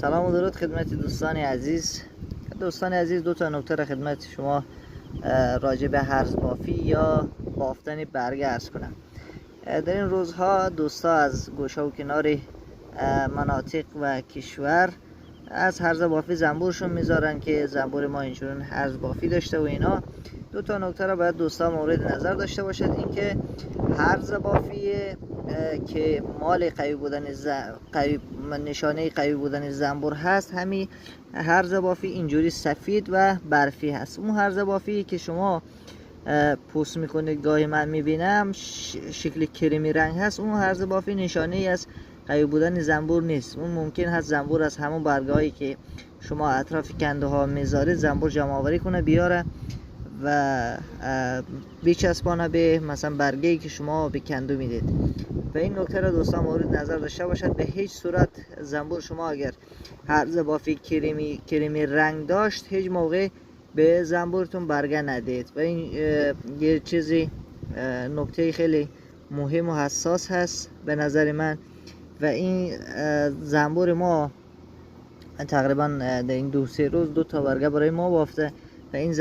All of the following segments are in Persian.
سلام و درود خدمت دوستان عزیز. دو تا نکته را خدمت شما راجع به هرز بافی یا بافتن برگه عرض کنم. در این روزها دوستا از گوشه و کنار مناطق و کشور از هرز بافی زنبورشون میذارن که زنبور ما اینجورون هرز بافی داشته و اینا. دو تا نکته را باید دوستا مورد نظر داشته باشد. اینکه هرز بافی که مال نشانه قوی بودن زنبور هست، همین هرز بافی اینجوری سفید و برفی هست. اون هرز بافی که شما پوست میکنید گاهی من میبینم شکل کریمی رنگ هست، اون هرز بافی نشانه ای از قوی بودن زنبور نیست. اون ممکن هست زنبور از همون برگهایی که شما اطراف کنده ها میذارید زنبور جمع آوری کنه بیاره و بیچسبانه به مثلا برگه‌ای که شما به کندو میدید. و این نکته را دوستان مورد نظر داشته باشد. به هیچ صورت زنبور شما اگر هرز بافی کریمی رنگ داشت، هیچ موقع به زنبورتون برگه ندید. و این یه چیزی نکته خیلی مهم و حساس هست به نظر من. و این زنبور ما تقریبا در این 2-3 روز 2 تا برگه برای ما بافته و این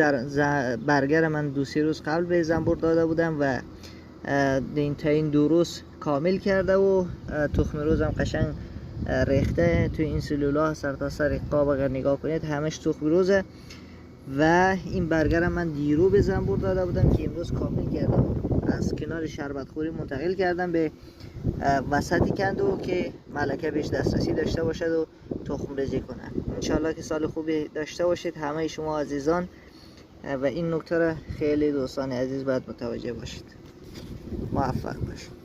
برگه را من 2-3 روز قبل به زنبور داده بودم و این 2 روز کامل کرده و تخم روز هم قشنگ ریخته توی این سلولا سر تا سر قاب. اگر نگاه کنید همش تخم روزه و این برگه را من دیرو به زنبور داده بودم که امروز کامل کردم. از کنار شربت خوری منتقل کردم به وسطی کندو که ملکه بهش دسترسی داشته باشد و تخم ریزی کنه. انشالله که سال خوبی داشته باشید همه شما عزیزان. و این نکته را خیلی دوستان عزیز باید متوجه باشید. موفق باشید.